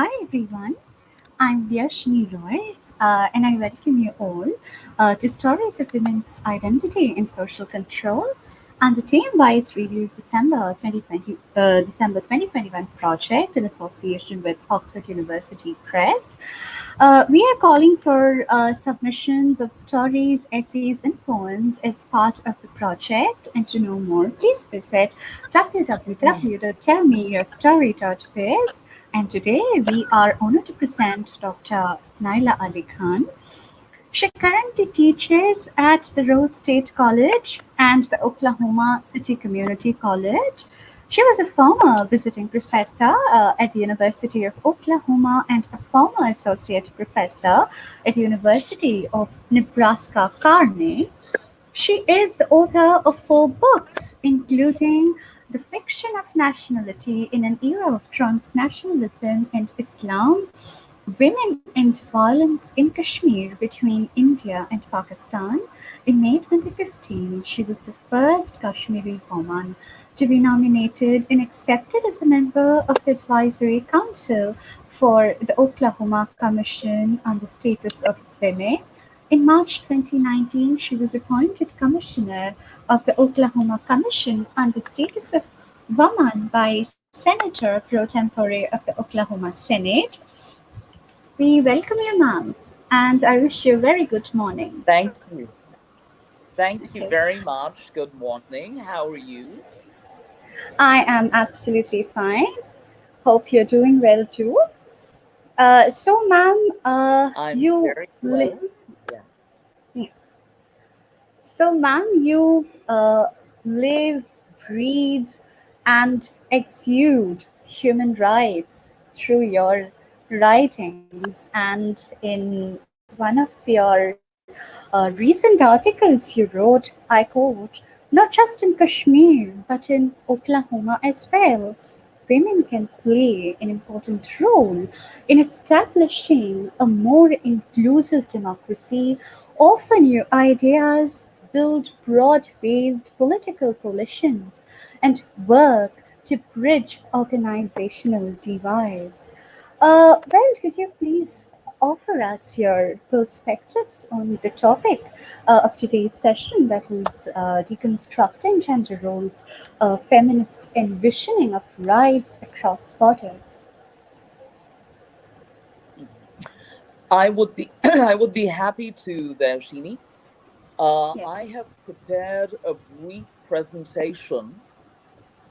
Hi everyone, I'm Deyasini Roy, and I welcome you all to Stories of Women's Identity in Social Control and the Team-Wise Reviews December 2021 project in association with Oxford University Press. We are calling for submissions of stories, essays, and poems as part of the project. And to know more, please visit www.tellmeyourstory.biz. And today we are honored to present Dr. Nyla Ali Khan. She currently teaches at the Rose State College and the Oklahoma City Community College. She was a former visiting professor at the University of Oklahoma and a former associate professor at the University of Nebraska Kearney. She is the author of 4 books, including The Fiction of Nationality in an Era of Transnationalism and Islam, Women and Violence in Kashmir between India and Pakistan. In May 2015, she was the first Kashmiri woman to be nominated and accepted as a member of the Advisory Council for the Oklahoma Commission on the Status of Women. In March 2019, she was appointed Commissioner of the Oklahoma Commission on the Status of Woman by Senator pro tempore of the Oklahoma Senate. We welcome you, ma'am, and I wish you a very good morning. Thank you. Thank you Okay. very much. Good morning. How are you? I am absolutely fine. Hope you're doing well too. So, ma'am, I'm you very live. well. Yeah. So, ma'am, you live, breathe, and exude human rights through your writings. And in one of your recent articles you wrote, I quote, not just in Kashmir, but in Oklahoma as well. Women can play an important role in establishing a more inclusive democracy, offer new ideas, build broad based political coalitions, and work to bridge organizational divides. Well, could you please offer us your perspectives on the topic of today's session, that is deconstructing gender roles, feminist envisioning of rights across borders? Mhm. I would be I would be happy to, Darshini. I Yes. have prepared a brief presentation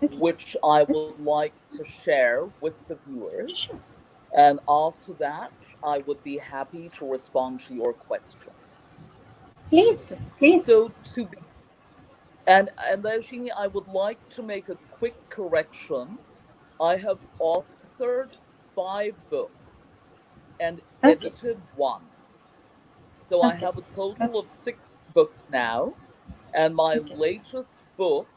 Okay. which I would like to share with the viewers. Sure. And after that, I would be happy to respond to your questions. Please do. Please do. So to be and Darshini, I would like to make a quick correction. I have authored 5 books and Okay. edited one. So I Okay. have a total Okay. of 6 books now. And my Okay. latest book,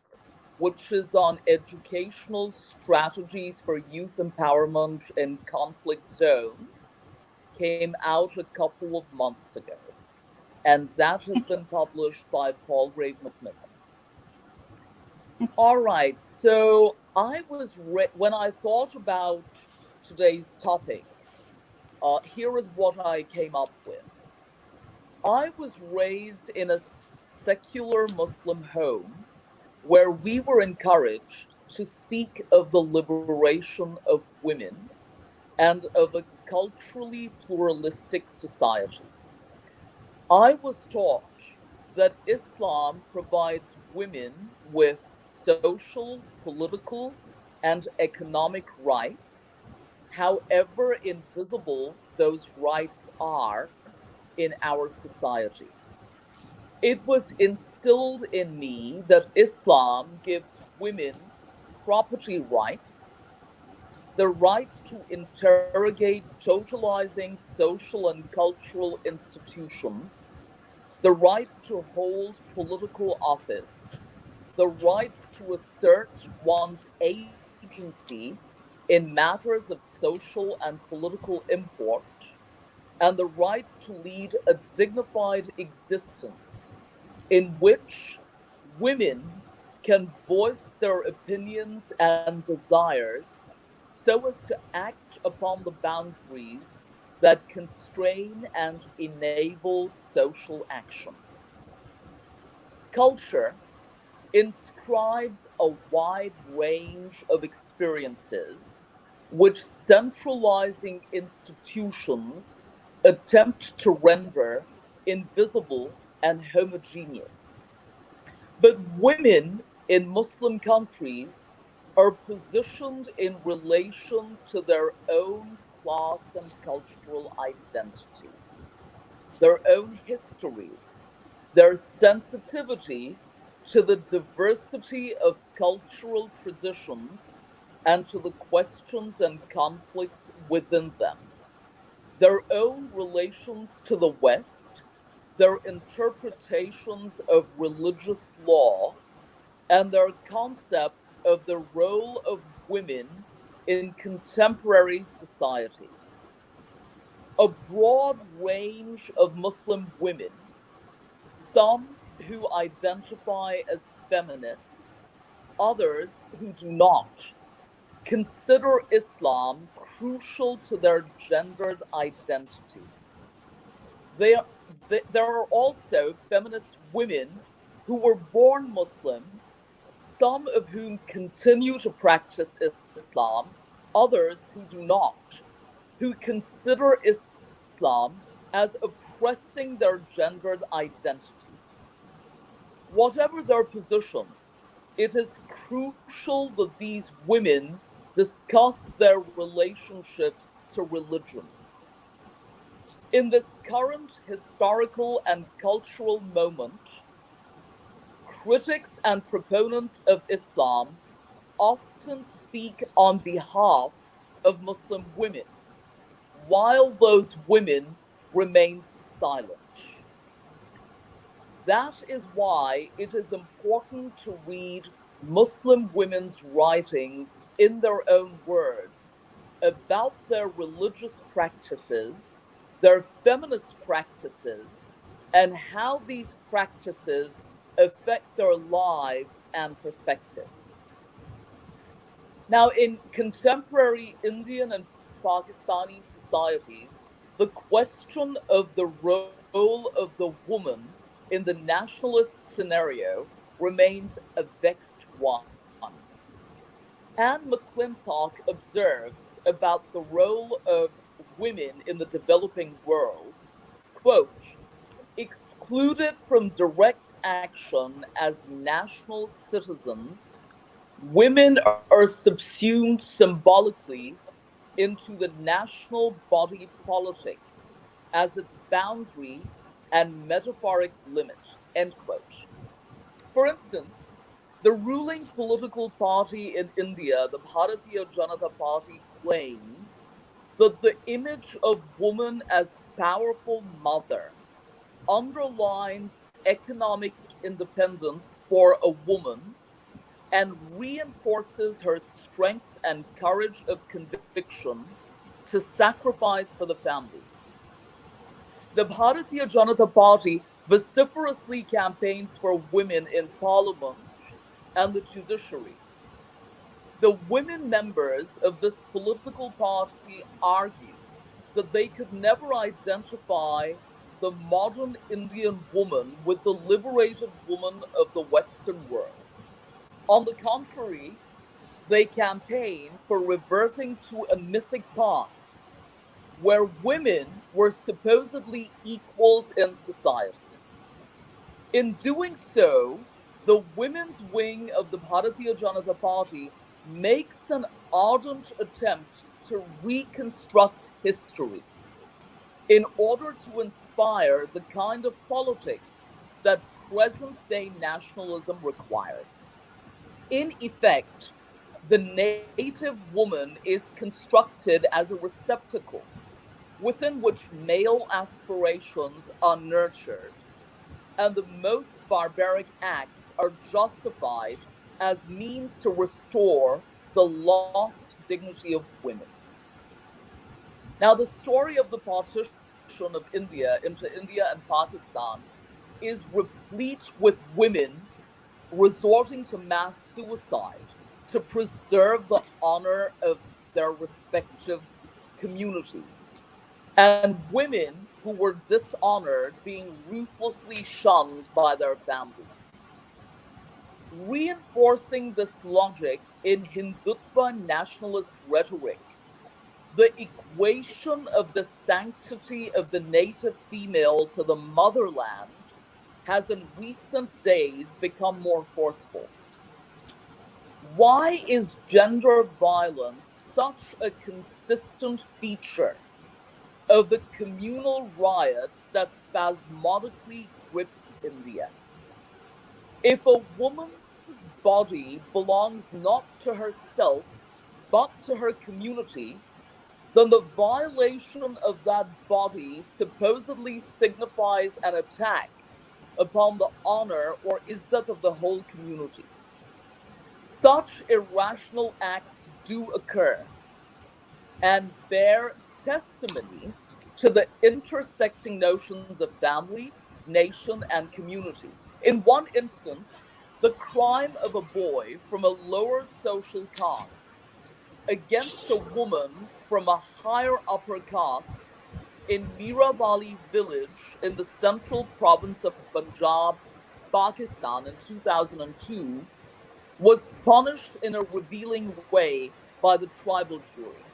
which is on educational strategies for youth empowerment in conflict zones, came out a couple of months ago. And that has Okay. been published by Palgrave Macmillan. Okay. All right. So when I thought about today's topic, here is what I came up with. I was raised in a secular Muslim home where we were encouraged to speak of the liberation of women and of a culturally pluralistic society. I was taught that Islam provides women with social, political, and economic rights, however invisible those rights are in our society. It was instilled in me that Islam gives women property rights, the right to interrogate totalizing social and cultural institutions, the right to hold political office, the right to assert one's agency in matters of social and political import, and the right to lead a dignified existence in which women can voice their opinions and desires so as to act upon the boundaries that constrain and enable social action. Culture inscribes a wide range of experiences which centralizing institutions attempt to render invisible and homogeneous. But women in Muslim countries are positioned in relation to their own class and cultural identities, their own histories, their sensitivity to the diversity of cultural traditions and to the questions and conflicts within them, their own relations to the West, their interpretations of religious law, and their concepts of the role of women in contemporary societies. A broad range of Muslim women, some who identify as feminist, others who do not, consider Islam crucial to their gendered identity. They are, there are also feminist women who were born Muslim, some of whom continue to practice Islam, others who do not, who consider Islam as oppressing their gendered identities. Whatever their positions, it is crucial that these women discuss their relationships to religion. In this current historical and cultural moment, critics and proponents of Islam often speak on behalf of Muslim women, while those women remain silent. That is why it is important to read Muslim women's writings in their own words about their religious practices, their feminist practices, and how these practices affect their lives and perspectives. Now, in contemporary Indian and Pakistani societies, the question of the role of the woman in the nationalist scenario remains a vexed one. Anne McClintock observes about the role of women in the developing world, quote, excluded from direct action as national citizens, women are subsumed symbolically into the national body politic as its boundary and metaphoric limit. End quote. For instance, the ruling political party in India, the Bharatiya Janata Party, claims that the image of woman as powerful mother underlines economic independence for a woman and reinforces her strength and courage of conviction to sacrifice for the family. The Bharatiya Janata Party vociferously campaigns for women in parliament and the judiciary. The women members of this political party argue that they could never identify the modern Indian woman with the liberated woman of the Western world. On the contrary, they campaign for reverting to a mythic past where women were supposedly equals in society. In doing so, the women's wing of the Bharatiya Janata Party makes an ardent attempt to reconstruct history in order to inspire the kind of politics that present day nationalism requires. In effect, the native woman is constructed as a receptacle within which male aspirations are nurtured, and the most barbaric acts are justified as means to restore the lost dignity of women. Now, the story of the partition of India into India and Pakistan is replete with women resorting to mass suicide to preserve the honor of their respective communities, and women who were dishonored being ruthlessly shunned by their families. Reinforcing this logic in Hindutva nationalist rhetoric, the equation of the sanctity of the native female to the motherland has in recent days become more forceful. Why is gender violence such a consistent feature of the communal riots that spasmodically gripped India? If a woman's body belongs not to herself, but to her community, then the violation of that body supposedly signifies an attack upon the honor or izzat of the whole community. Such irrational acts do occur and bear testimony to the intersecting notions of family, nation, and community. In one instance, the crime of a boy from a lower social caste against a woman from a higher upper caste in Mirabali village in the central province of Punjab, Pakistan in 2002 was punished in a revealing way by the tribal jury.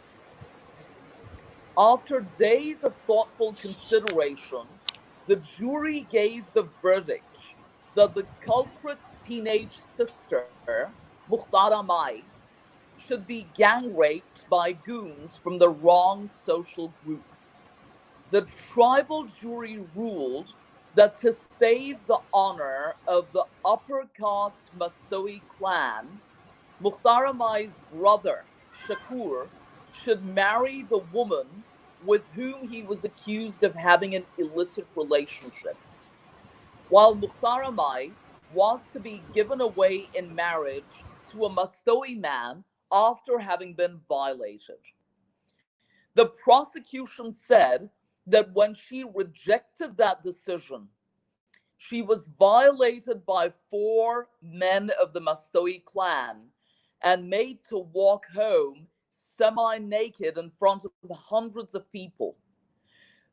After days of thoughtful consideration, the jury gave the verdict that the culprit's teenage sister, Mukhtar Mai, should be gang raped by goons from the wrong social group. The tribal jury ruled that to save the honor of the upper caste Mastowi clan, Mukhtar Mai's brother, Shakur, should marry the woman with whom he was accused of having an illicit relationship, while Mukhtar Mai was to be given away in marriage to a Mastowi man after having been violated. The prosecution said that when she rejected that decision, she was violated by four men of the Mastowi clan and made to walk home semi naked in front of hundreds of people.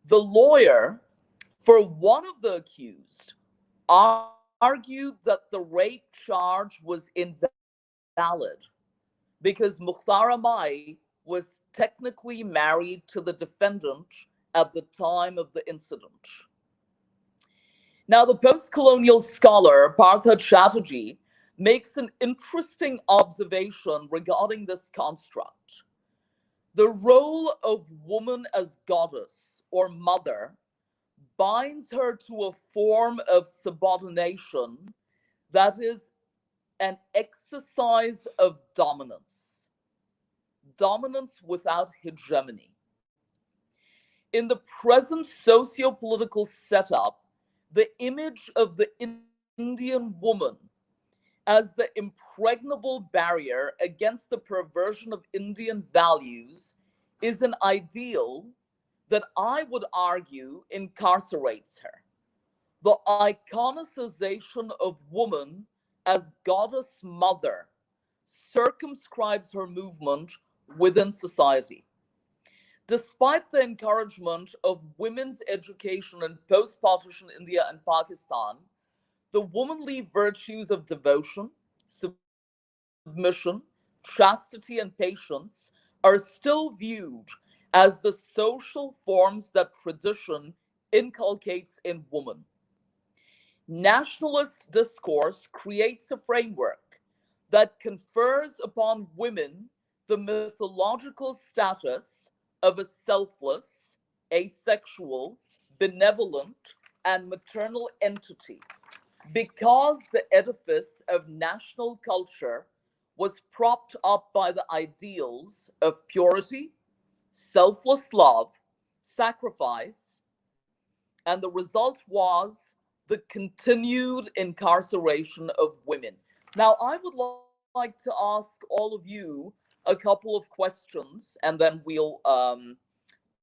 The lawyer for one of the accused argued that the rape charge was invalid because Mukhtar Mai was technically married to the defendant at the time of the incident. Now, the post colonial scholar Partha Chatterjee makes an interesting observation regarding this construct. The role of woman as goddess or mother binds her to a form of subordination that is an exercise of dominance, dominance without hegemony. In the present socio-political setup, the image of the Indian woman as the impregnable barrier against the perversion of Indian values is an ideal that I would argue incarcerates her. The iconicization of woman as goddess mother circumscribes her movement within society. Despite the encouragement of women's education in post partition India and Pakistan, the womanly virtues of devotion, submission, chastity, and patience are still viewed as the social forms that tradition inculcates in woman. Nationalist discourse creates a framework that confers upon women the mythological status of a selfless, asexual, benevolent, and maternal entity because the edifice of national culture was propped up by the ideals of purity, selfless love, sacrifice, and the result was the continued incarceration of women. Now, I would like to ask all of you a couple of questions, and then you and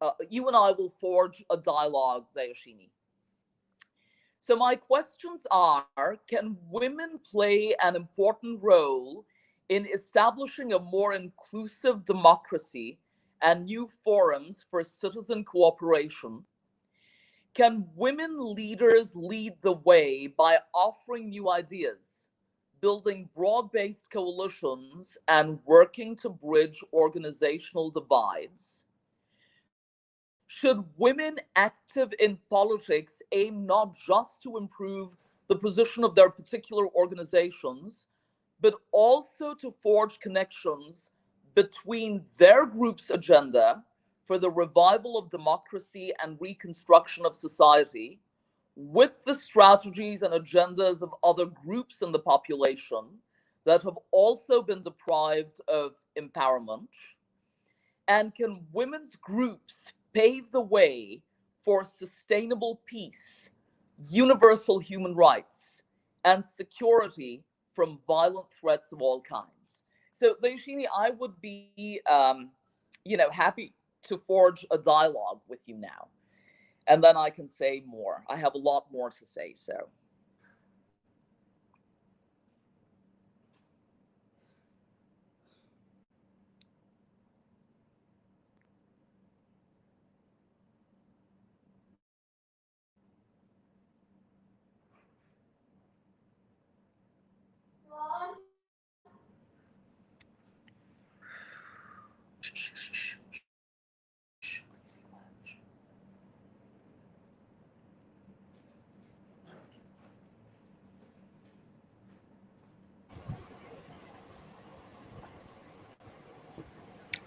I will forge a dialogue, Deyasini. So, my questions are: can women play an important role in establishing a more inclusive democracy and new forums for citizen cooperation, can women leaders lead the way by offering new ideas, building broad-based coalitions, and working to bridge organizational divides? Should women active in politics aim not just to improve the position of their particular organizations, but also to forge connections between their group's agenda for the revival of democracy and reconstruction of society with the strategies and agendas of other groups in the population that have also been deprived of empowerment? And can women's groups pave the way for sustainable peace, universal human rights, and security from violent threats of all kinds? So, Deyasini, I would be, happy to forge a dialogue with you now, and then I can say more. I have a lot more to say. So.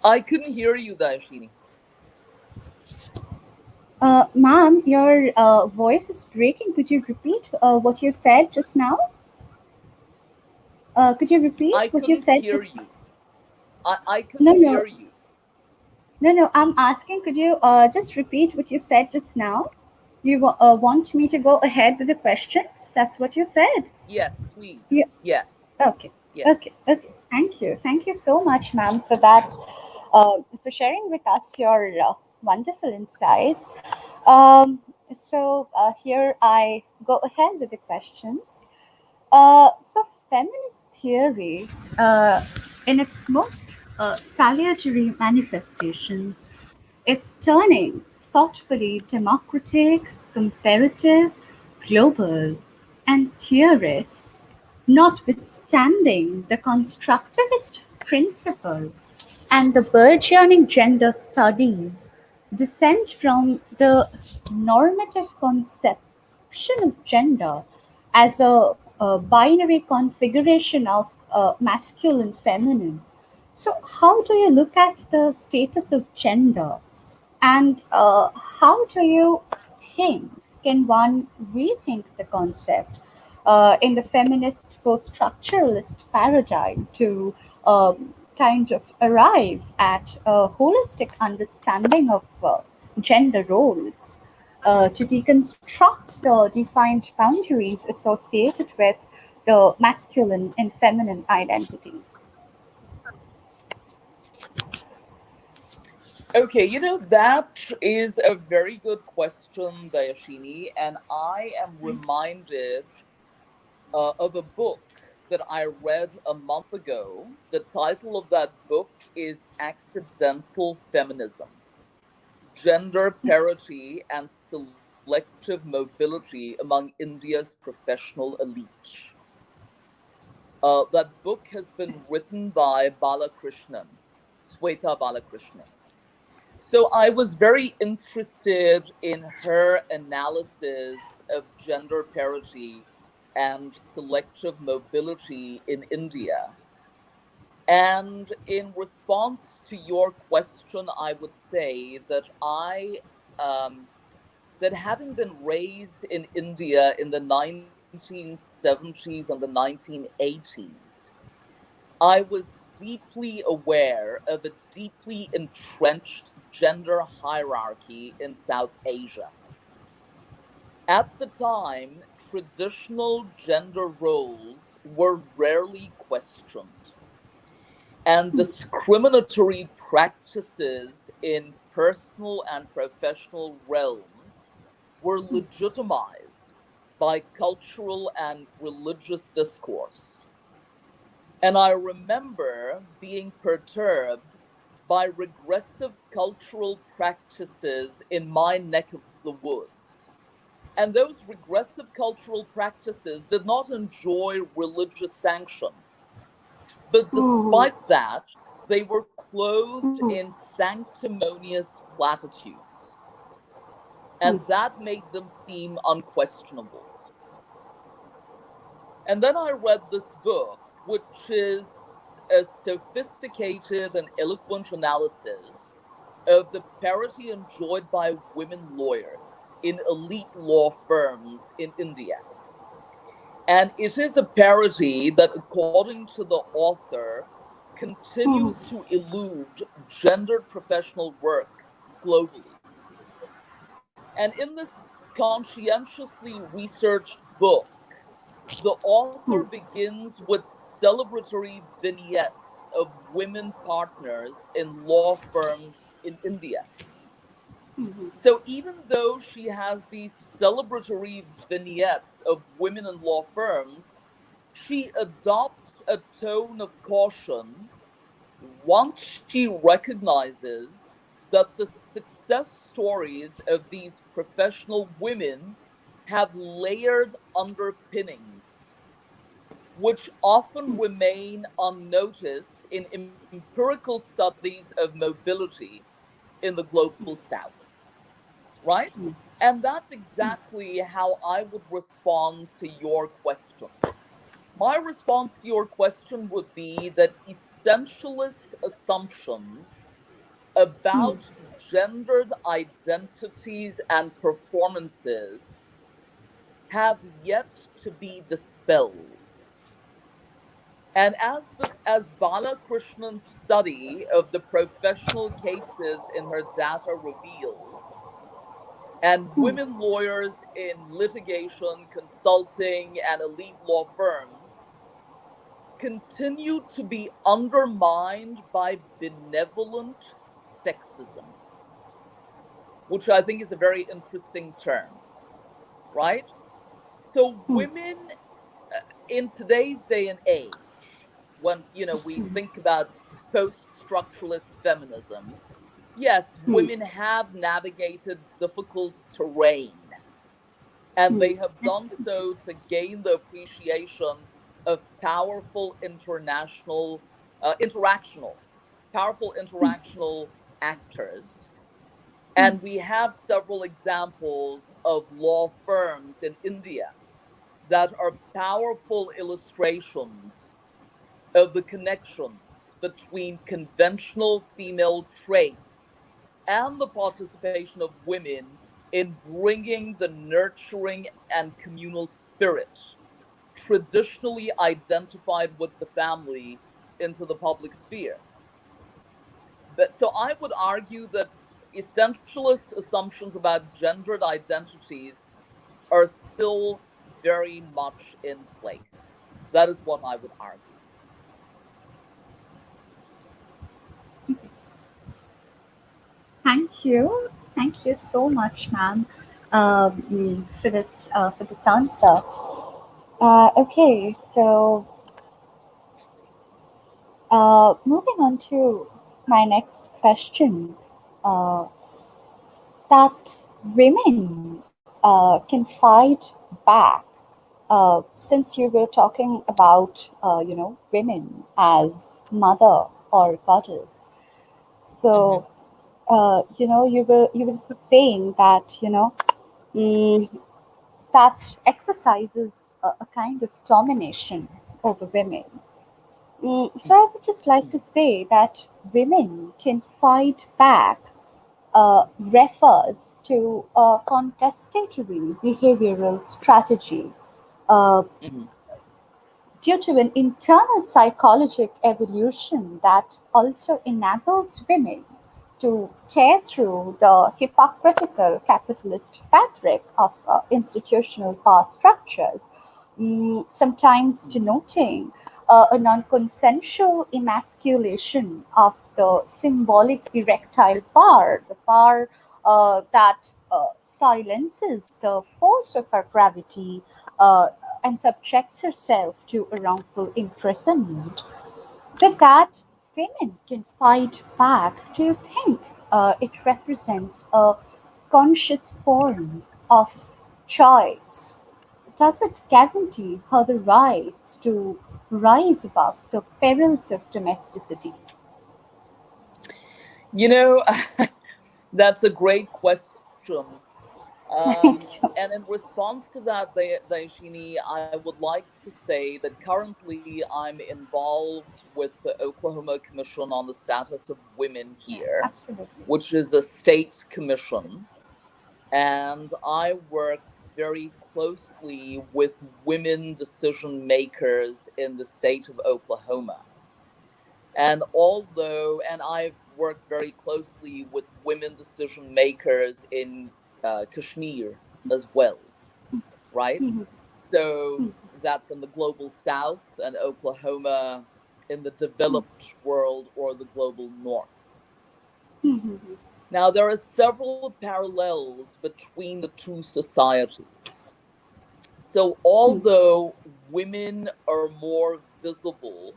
I couldn't hear you, Dayashini. Ma'am, your voice is breaking. Could you repeat what you said just now? Could you repeat I what you couldn't said hear just? you. I No, couldn't no, hear you. no, no. I'm asking. Could you just repeat what you said just now? You want me to go ahead with the questions? That's what you said. Yes, please. Yeah. Yes. Okay. Yes. Okay. Okay. Thank you. Thank you so much, ma'am, for that, for sharing with us your wonderful insights. Um, so here I go ahead with the questions. So feminist theory, in its most salutary manifestations, is turning thoughtfully democratic, comparative, global, and theorists, notwithstanding the constructivist principle and the burgeoning gender studies, descend from the normative conception of gender as a binary configuration of masculine feminine. So how do you look at the status of gender, and how do you think can one rethink the concept in the feminist post-structuralist paradigm to kind of arrive at a holistic understanding of gender roles, to deconstruct the defined boundaries associated with the masculine and feminine identities? Okay, that is a very good question, Dayashini, and I am reminded of a book that I read a month ago. The title of that book is Accidental Feminism: Gender Parity and Selective Mobility Among India's Professional Elite. That book has been written by Balakrishnan, Sweta Balakrishnan. So I was very interested in her analysis of gender parity and selective mobility in India. And in response to your question, I would say that that having been raised in India in the 1970s and the 1980s, I was deeply aware of a deeply entrenched gender hierarchy in South Asia. At the time, traditional gender roles were rarely questioned, and discriminatory practices in personal and professional realms were legitimized by cultural and religious discourse. And I remember being perturbed by regressive cultural practices in my neck of the woods. And those regressive cultural practices did not enjoy religious sanction. But Ooh. despite that, they were clothed Ooh. in sanctimonious platitudes. Ooh. And that made them seem unquestionable. And then I read this book, which is a sophisticated and eloquent analysis of the parity enjoyed by women lawyers in elite law firms in India. And it is a parity that, according to the author, Ooh. continues to elude gendered professional work globally. And in this conscientiously researched book, the author Ooh. begins with celebratory vignettes of women partners in law firms in India. Mhm. So even though she has these celebratory vignettes of women in law firms, she adopts a tone of caution once she recognizes that the success stories of these professional women have layered underpinnings, which often remain unnoticed in empirical studies of mobility in the global south, right? And that's exactly how I would respond to your question. My response to your question would be that essentialist assumptions about gendered identities and performances have yet to be dispelled. And as Balakrishna's study of the professional cases in her data reveals, and women lawyers in litigation, consulting, and elite law firms continue to be undermined by benevolent sexism, which I think is a very interesting term, right? So women in today's day and age, when we think about post-structuralist feminism, yes, women have navigated difficult terrain, and they have done Absolutely. so to gain the appreciation of interactional, powerful interactional actors. And we have several examples of law firms in India that are powerful illustrations of the connections between conventional female traits and the participation of women in bringing the nurturing and communal spirit traditionally identified with the family into the public sphere. But so I would argue that essentialist assumptions about gendered identities are still very much in place. That is what I would argue. Thank you. Thank you so much, ma'am, for this answer. Okay, so moving on to my next question, uh, that women can fight back. Since you were talking about women as mother or goddess, Mm-hmm. so you were just saying that mm, that exercises a kind of domination over women. So I would just like to say that women can fight back refers to a contestatory behavioral strategy uh, Mm-hmm. due to an internal psychologic evolution that also enables women to tear through the hypocritical capitalist fabric of institutional power structures, sometimes denoting a non consensual emasculation of the symbolic erectile power, the power that silences the force of our gravity uh, and subjects herself to a wrongful imprisonment. With that, women can fight back, do you think it represents a conscious form of choice? Does it guarantee her the rights to rise above the perils of domesticity? You know, that's a great question. Thank you. And in response to that, Dayashini, I would like to say that currently I'm involved with the Oklahoma Commission on the Status of Women Yeah, here, absolutely. which is a state commission. And I work very closely with women decision makers in the state of Oklahoma. And I've worked very closely with women decision makers in Kashmir as well, right? Mhm, So mhm, that's in the global south, and Oklahoma in the developed world or the global north. mhm, Now, there are several parallels between the two societies. So, mhm, although women are more visible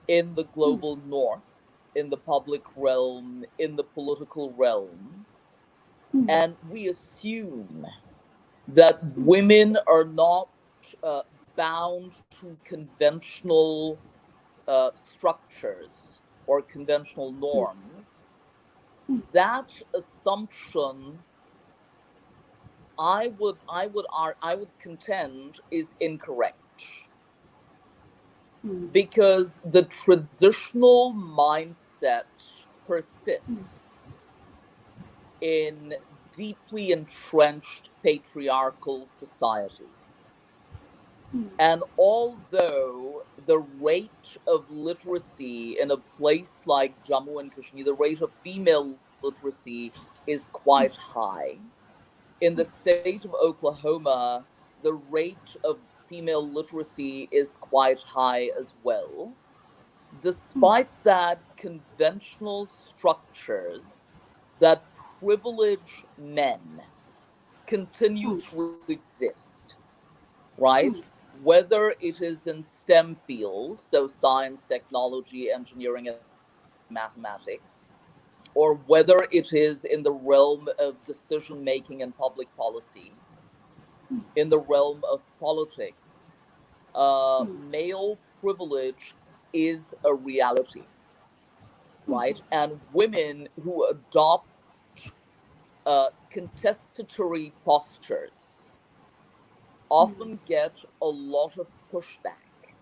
in the mhm, global north, in the public realm, in the political realm, mhm, and we assume that women are not uh, bound to conventional structures or conventional mhm, norms, that assumption I would contend is incorrect, mhm, because the traditional mindset persists in deeply entrenched patriarchal societies. mhm, And although the rate of literacy in a place like Jammu and Kashmir, the rate of female literacy is quite high. In the state of Oklahoma, the rate of female literacy is quite high as well. mhm, Despite that, conventional structures that privilege men continue mhm, to exist, right? mhm, Whether it is in STEM fields, so science, technology, engineering, and mathematics, or whether it is in the realm of decision making and public policy, in the realm of politics, mhm, male privilege is a reality, right? And women who adopt contestatory postures often get a lot of pushback.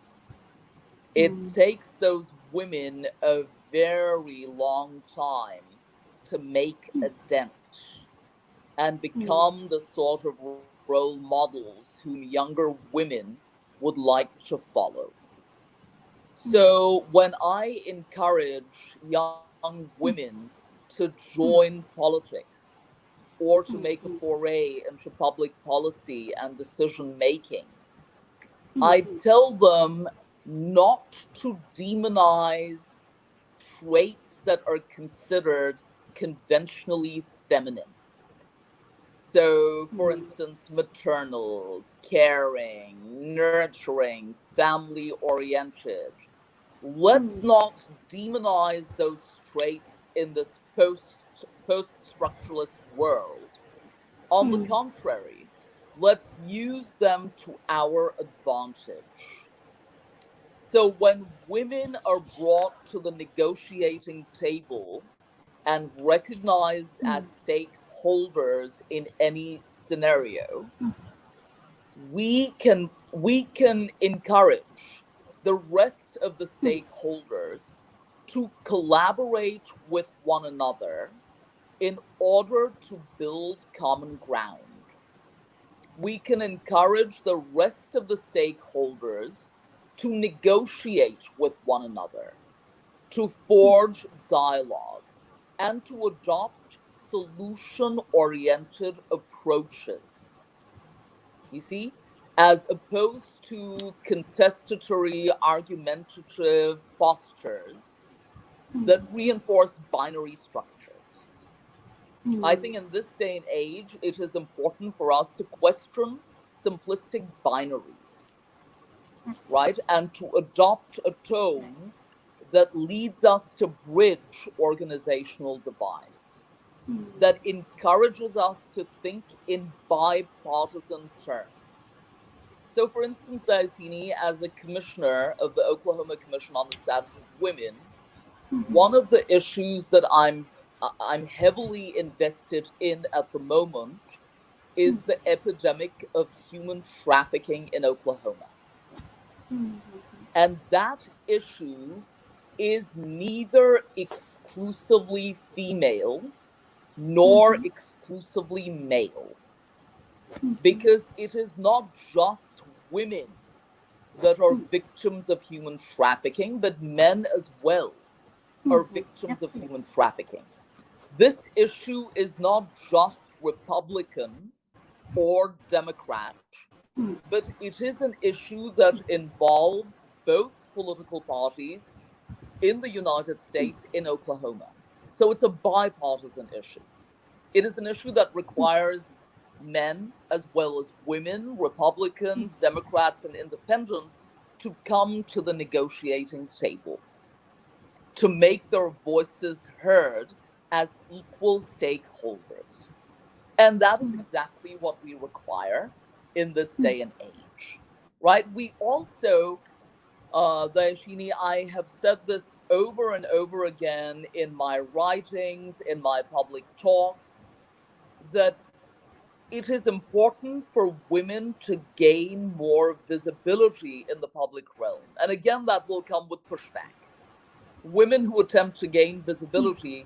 It mhm, takes those women a very long time to make a dent and mhm, become the sort of role models whom younger women would like to follow. mhm, So when I encourage young women to join mhm, politics or to make a mhm, foray into public policy and decision making, I mhm, tell them not to demonize traits that are considered conventionally feminine. So, for mhm, instance, maternal, caring, nurturing, family oriented. Let's mhm, not demonize those traits in this post structuralist world. On the mhm, contrary, let's use them to our advantage. So when women are brought to the negotiating table and recognized mhm, as stakeholders in any scenario, we can encourage the rest of the stakeholders to collaborate with one another in order to build common ground. We can encourage the rest of the stakeholders to negotiate with one another, to forge dialogue, and to adopt solution oriented approaches. You see, as opposed to contestatory, argumentative postures that reinforce binary structures. I mhm. think in this day and age, it is important for us to question simplistic binaries, right? And to adopt a tone that leads us to bridge organizational divides, that encourages us to think in bipartisan terms. So, for instance, Deyasini, as a commissioner of the Oklahoma Commission on the Status of Women, one of the issues that I'm heavily invested in at the moment is the epidemic of human trafficking in Oklahoma. And that issue is neither exclusively female nor exclusively male, because it is not just women that are victims of human trafficking, but men as well are victims of Absolutely. human trafficking. This issue is not just Republican or Democrat, but it is an issue that involves both political parties in the United States, in Oklahoma. So it's a bipartisan issue. It is an issue that requires men as well as women, Republicans, Democrats, and independents to come to the negotiating table, to make their voices heard as equal stakeholders. And that is exactly what we require in this day and age, right? We also, Deyasini, I have said this over and over again in my writings, in my public talks, that it is important for women to gain more visibility in the public realm. And again, that will come with pushback. Women who attempt to gain visibility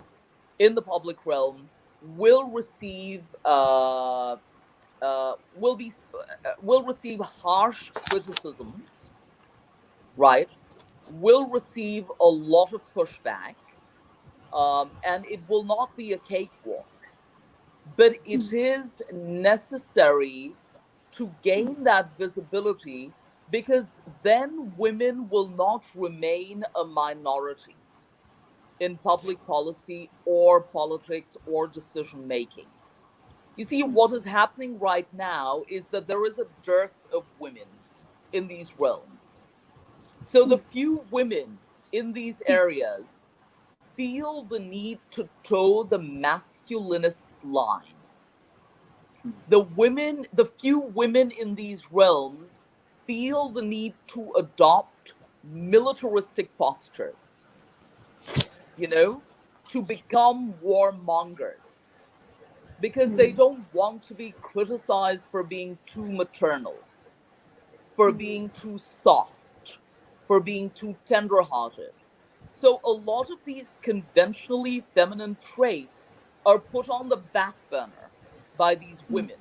in the public realm will receive will receive harsh criticisms, right? Will receive a lot of pushback, and it will not be a cakewalk. But it is necessary to gain that visibility, because then women will not remain a minority in public policy or politics or decision making. You see, what is happening right now is that there is a dearth of women in these realms. So the few women in these areas feel the need to toe the masculinist line. The few women in these realms feel the need to adopt militaristic postures, you know, to become warmongers, because they don't want to be criticized for being too maternal, for being too soft, for being too tender-hearted. So a lot of these conventionally feminine traits are put on the back burner by these women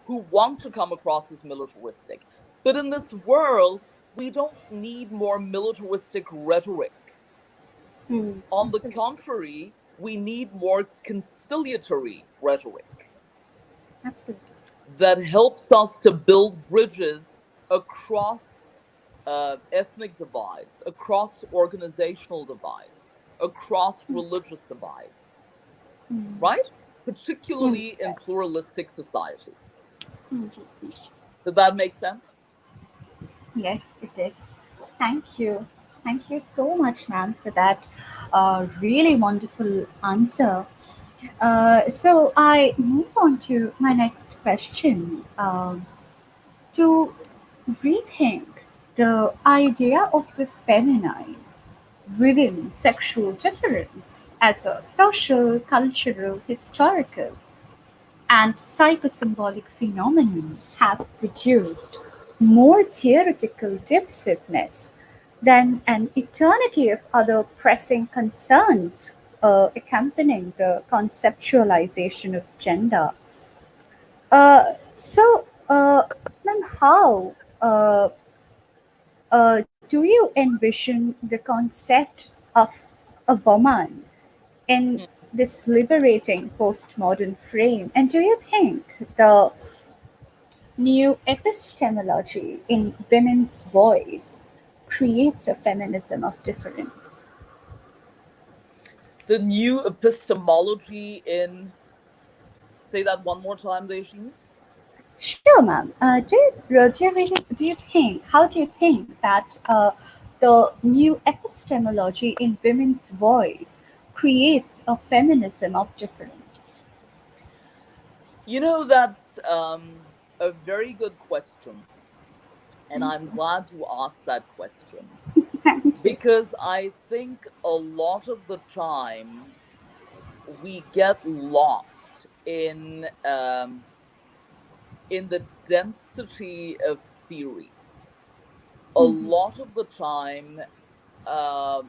who want to come across as militaristic. But in this world, we don't need more militaristic rhetoric. On the Absolutely. contrary, we need more conciliatory rhetoric Absolutely. that helps us to build bridges across ethnic divides, across organizational divides, across religious divides, right? Particularly in pluralistic societies. Did that make sense? Yes, it did. Thank you. Thank you so much, ma'am, for that really wonderful answer. So I move on to my next question. To rethink the idea of the feminine within sexual difference as a social, cultural, historical, and psychosymbolic phenomenon have produced more theoretical divisiveness than an eternity of other pressing concerns accompanying the conceptualization of gender. Ma'am, how do you envision the concept of a woman in this liberating postmodern frame? And do you think the new epistemology in women's voice creates a feminism of difference? The new epistemology in, say that one more time, Deyasini. Sure, ma'am. Do you really do you think? How do you think that The new epistemology in women's voice creates a feminism of difference. That's a very good question. And I'm glad you asked that question Thank you. because I think a lot of the time we get lost in the density of theory. A lot of the time, uh,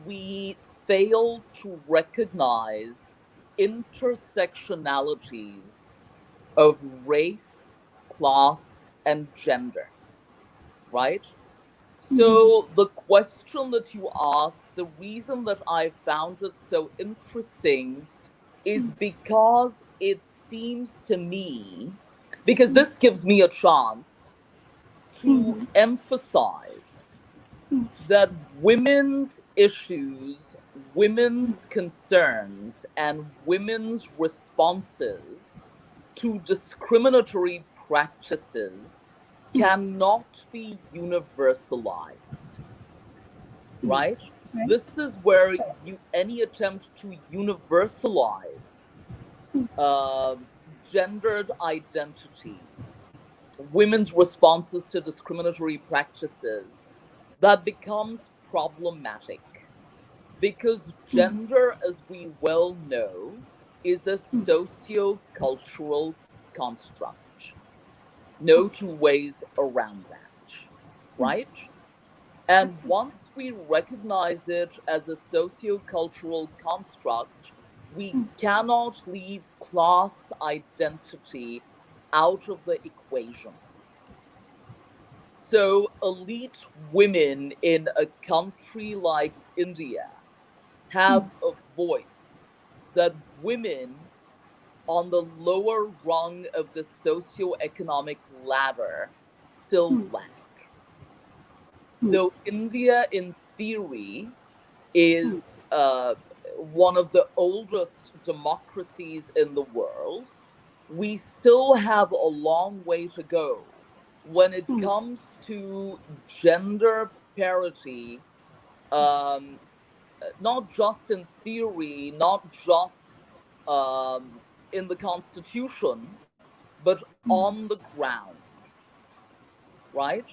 we fail to recognize intersectionalities of race, class, and gender, right? So, the question that you asked, the reason that I found it so interesting is because it seems to me, because this gives me a chance to emphasize that women's issues, women's concerns, and women's responses to discriminatory practices cannot be universalized, right? Right? This is where any attempt to universalize uh, gendered identities, women's responses to discriminatory practices, that becomes problematic because gender, as we well know, is a socio-cultural construct. No two ways around that, right? And once we recognize it as a socio-cultural construct, we cannot leave class identity out of the equation. So, elite women in a country like India have a voice that women on the lower rung of the socioeconomic ladder still lack. Though India, in theory, is one of the oldest democracies in the world, we still have a long way to go when it comes to gender parity, um, not just in theory, not just um, in the Constitution, but on the ground, right?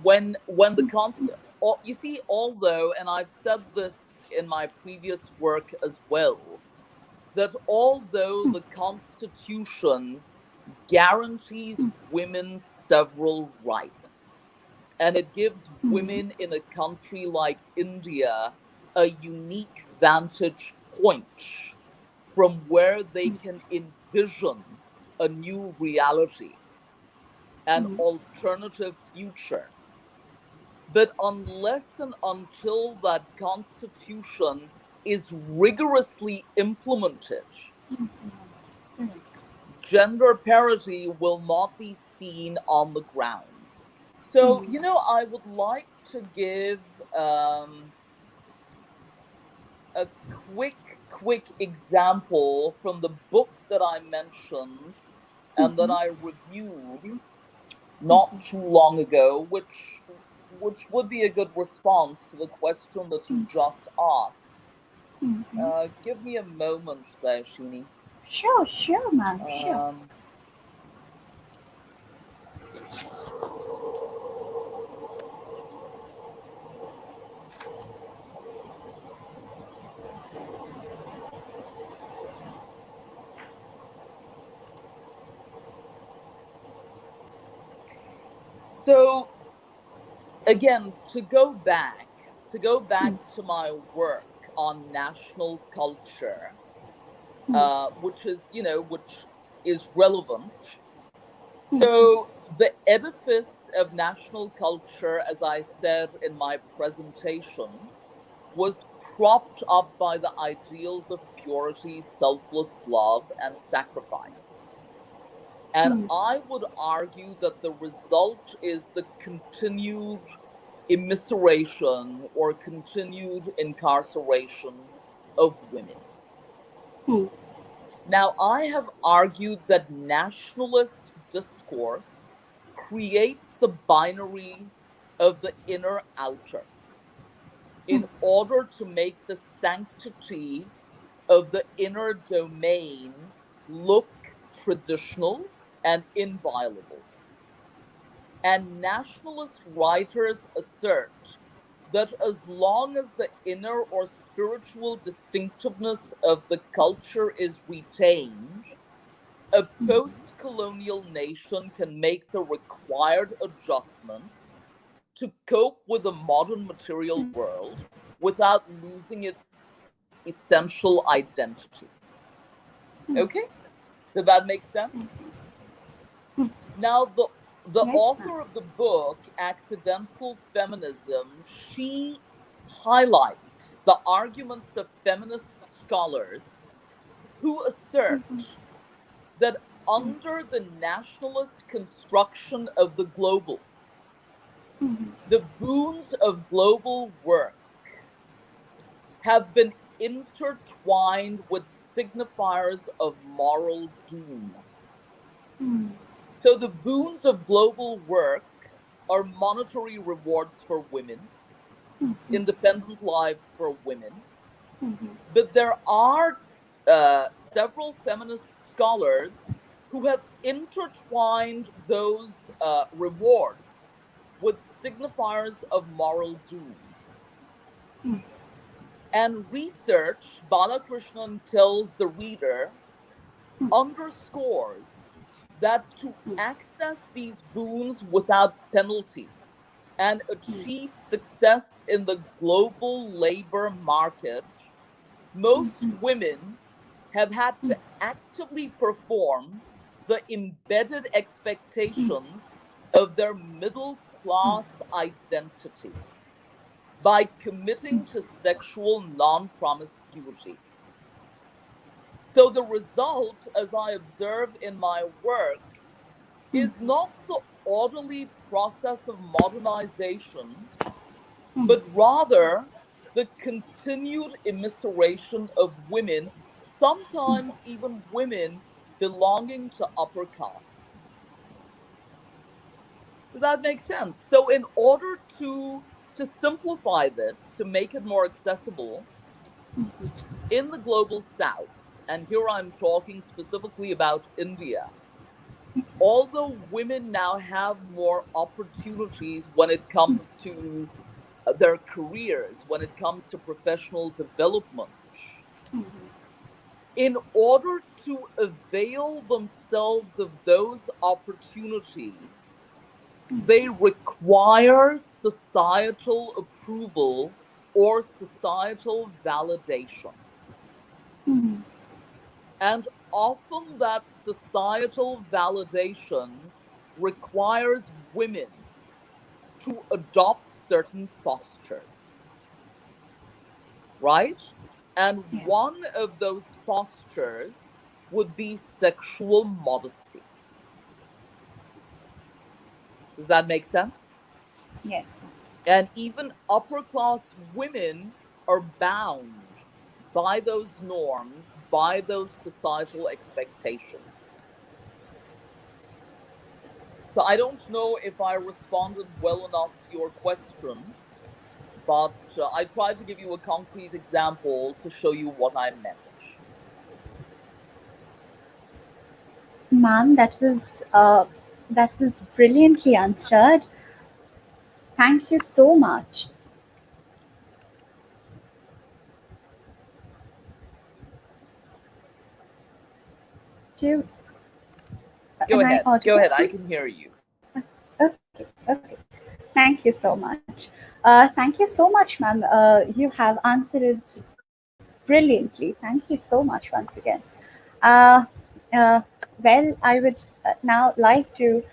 When the you see, although, and I've said this in my previous work as well, that although the Constitution guarantees women several rights, and it gives women in a country like India a unique vantage point from where they can envision a new reality, an alternative future. But unless and until that constitution is rigorously implemented, gender parity will not be seen on the ground. So, I would like to give a quick example from the book that I mentioned and that I reviewed not too long ago, which would be a good response to the question that you just asked. Give me a moment there, Shini. Sure, sure, ma'am, sure. Um, so again, to go back to my work on national culture, which is relevant. So the edifice of national culture, as I said in my presentation, was propped up by the ideals of purity, selfless love, and sacrifice. And I would argue that the result is the continued immiseration or continued incarceration of women. Now, I have argued that nationalist discourse creates the binary of the inner outer in order to make the sanctity of the inner domain look traditional and inviolable. And nationalist writers assert that as long as the inner or spiritual distinctiveness of the culture is retained, a post colonial nation can make the required adjustments to cope with the modern material world without losing its essential identity. Okay? Did that make sense? Now, the Yes, ma'am. author of the book, Accidental Feminism, she highlights the arguments of feminist scholars who assert that under the nationalist construction of the global, the boons of global work have been intertwined with signifiers of moral doom. So the boons of global work are monetary rewards for women, independent lives for women, but there are several feminist scholars who have intertwined those rewards with signifiers of moral doom. And research, Balakrishnan tells the reader, underscores that to access these boons without penalty and achieve success in the global labor market, most women have had to actively perform the embedded expectations of their middle class identity by committing to sexual non promiscuity. So the result, as I observe in my work, is not the orderly process of modernization, but rather the continued immiseration of women, sometimes even women belonging to upper castes. Does that make sense? So, in order to simplify this, to make it more accessible, in the global south, and here I'm talking specifically about India, although women now have more opportunities when it comes to their careers, when it comes to professional development, in order to avail themselves of those opportunities, they require societal approval or societal validation. And often that societal validation requires women to adopt certain postures, right? And Yes. one of those postures would be sexual modesty. Does that make sense? Yes. And even upper class women are bound by those norms, by those societal expectations. So I don't know if I responded well enough to your question, but I tried to give you a concrete example to show you what I meant. Ma'am, that was brilliantly answered. Thank you so much. Do Go am I ahead. Go audible? ahead. I can hear you. Okay, okay. Thank you so much. Thank you so much, ma'am. You have answered it brilliantly. Thank you so much once again. Uh, uh, well, I would now like to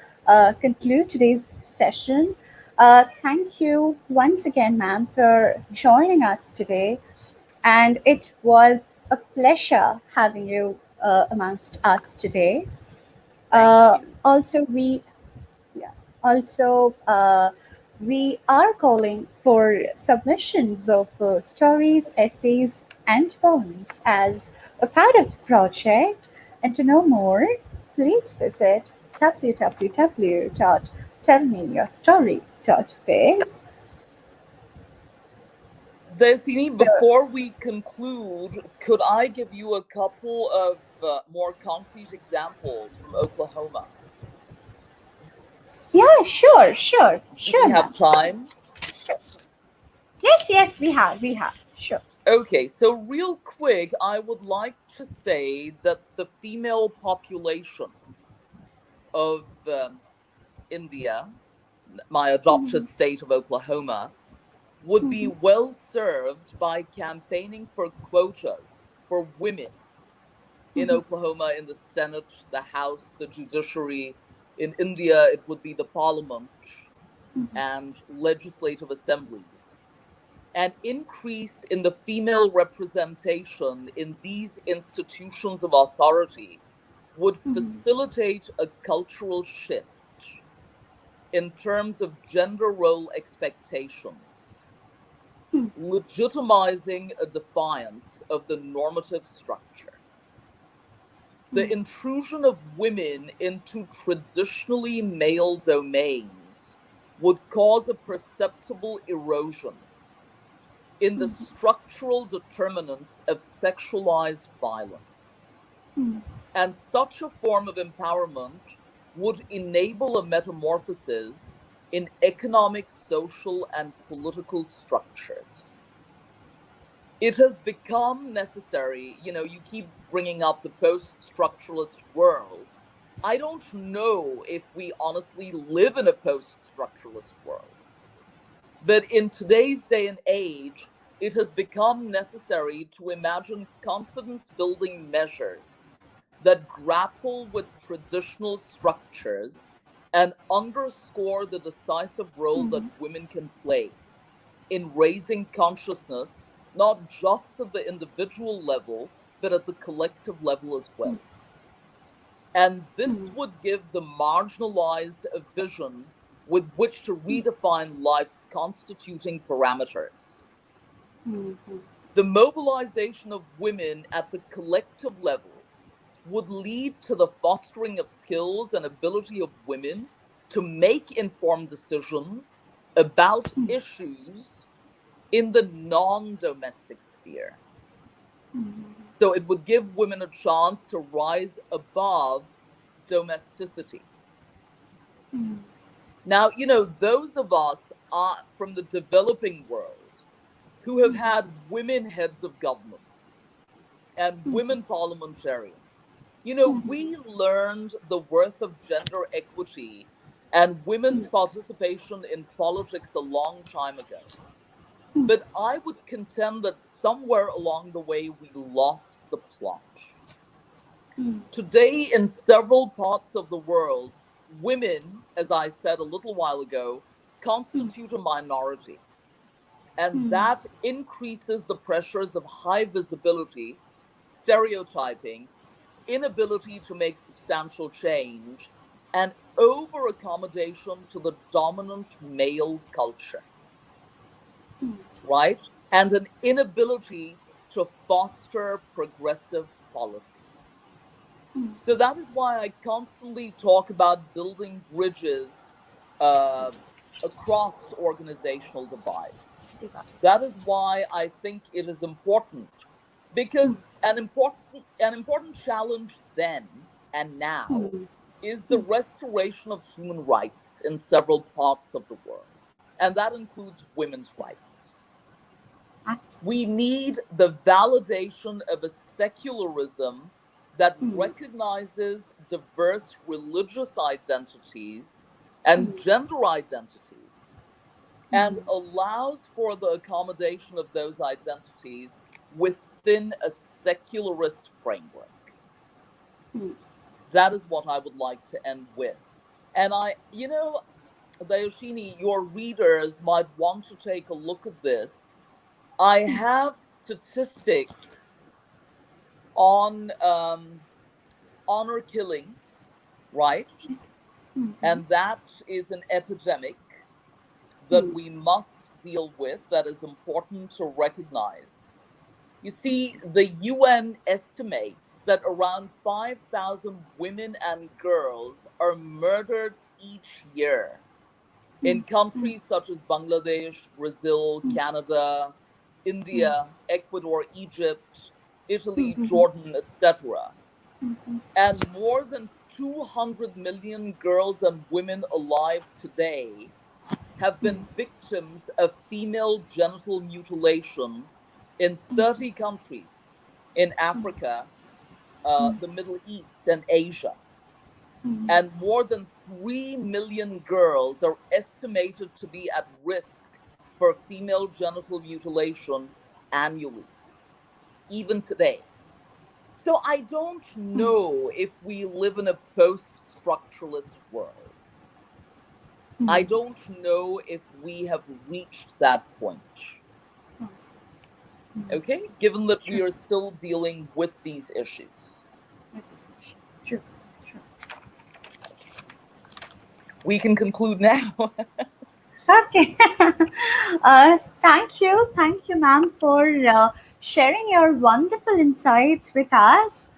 conclude today's session. Thank you once again, ma'am, for joining us today. And it was a pleasure having you amongst us today. Thank you. Also, yeah, also, we are calling for submissions of stories, essays, and poems as a part of the project. And to know more, please visit www.tellmeyourstory.com. Dr. Faiz. Deyasini, So, before we conclude, could I give you a couple of more concrete examples from Oklahoma? yeah, sure, sure, Do we sure, ma'am. have time? Yes, we have, sure. Okay, so real quick, I would like to say that the female population of India, my adopted state of Oklahoma, would be well served by campaigning for quotas for women in Oklahoma in the Senate, the House, the judiciary. In India, it would be the parliament and legislative assemblies. An increase in the female representation in these institutions of authority would facilitate a cultural shift in terms of gender role expectations, legitimizing a defiance of the normative structure. The intrusion of women into traditionally male domains would cause a perceptible erosion in the structural determinants of sexualized violence. And such a form of empowerment would enable a metamorphosis in economic, social, and political structures. It has become necessary, you keep bringing up the post structuralist world. I don't know if we honestly live in a post structuralist world. But in today's day and age, it has become necessary to imagine confidence building measures that grapple with traditional structures and underscore the decisive role that women can play in raising consciousness, not just at the individual level, but at the collective level as well. And this would give the marginalized a vision with which to redefine life's constituting parameters. The mobilization of women at the collective level would lead to the fostering of skills and ability of women to make informed decisions about issues in the non domestic sphere. So it would give women a chance to rise above domesticity. Now, those of us from the developing world who have had women heads of governments and women parliamentarians, we learned the worth of gender equity and women's participation in politics a long time ago. But I would contend that somewhere along the way we lost the plot. Today, in several parts of the world, women, as I said a little while ago, constitute a minority. And that increases the pressures of high visibility, stereotyping, inability to make substantial change, and over accommodation to the dominant male culture, right? And an inability to foster progressive policies. So that is why I constantly talk about building bridges uh, across organizational divides. That is why I think it is important, because an important challenge then and now is the restoration of human rights in several parts of the world, and that includes women's rights. We need the validation of a secularism that recognizes diverse religious identities and gender identities and allows for the accommodation of those identities within a secularist framework. That is what I would like to end with. And Deyasini, your readers might want to take a look at this. I have statistics on honor killings, right? And that is an epidemic that we must deal with, that is important to recognize. You see, the UN estimates that around 5,000 women and girls are murdered each year In countries such as Bangladesh, Brazil, Canada, India, Ecuador, Egypt, Italy, Jordan, etc. And more than 200 million girls and women alive today have been victims of female genital mutilation in 30 countries in Africa, the Middle East, and Asia. And more than 3 million girls are estimated to be at risk for female genital mutilation annually, even today. So I don't know if we live in a post structuralist world. I don't know if we have reached that point. Okay, given that we True. are still dealing with these issues. True. True. We can conclude now. Okay. Thank you, ma'am, for sharing your wonderful insights with us.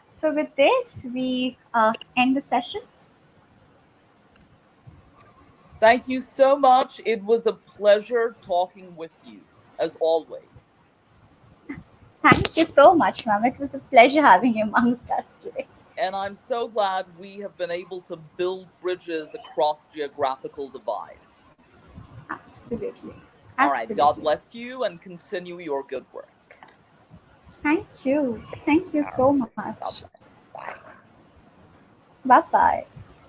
So, with this, we end the session. Thank you so much. It was a pleasure talking with you, as always. Thank you so much, ma'am. It was a pleasure having you amongst us today. And I'm so glad we have been able to build bridges across geographical divides. Absolutely. All right, God Absolutely. bless you and continue your good work. Thank you. Thank you All so right, God much. bless. Bye. Bye bye.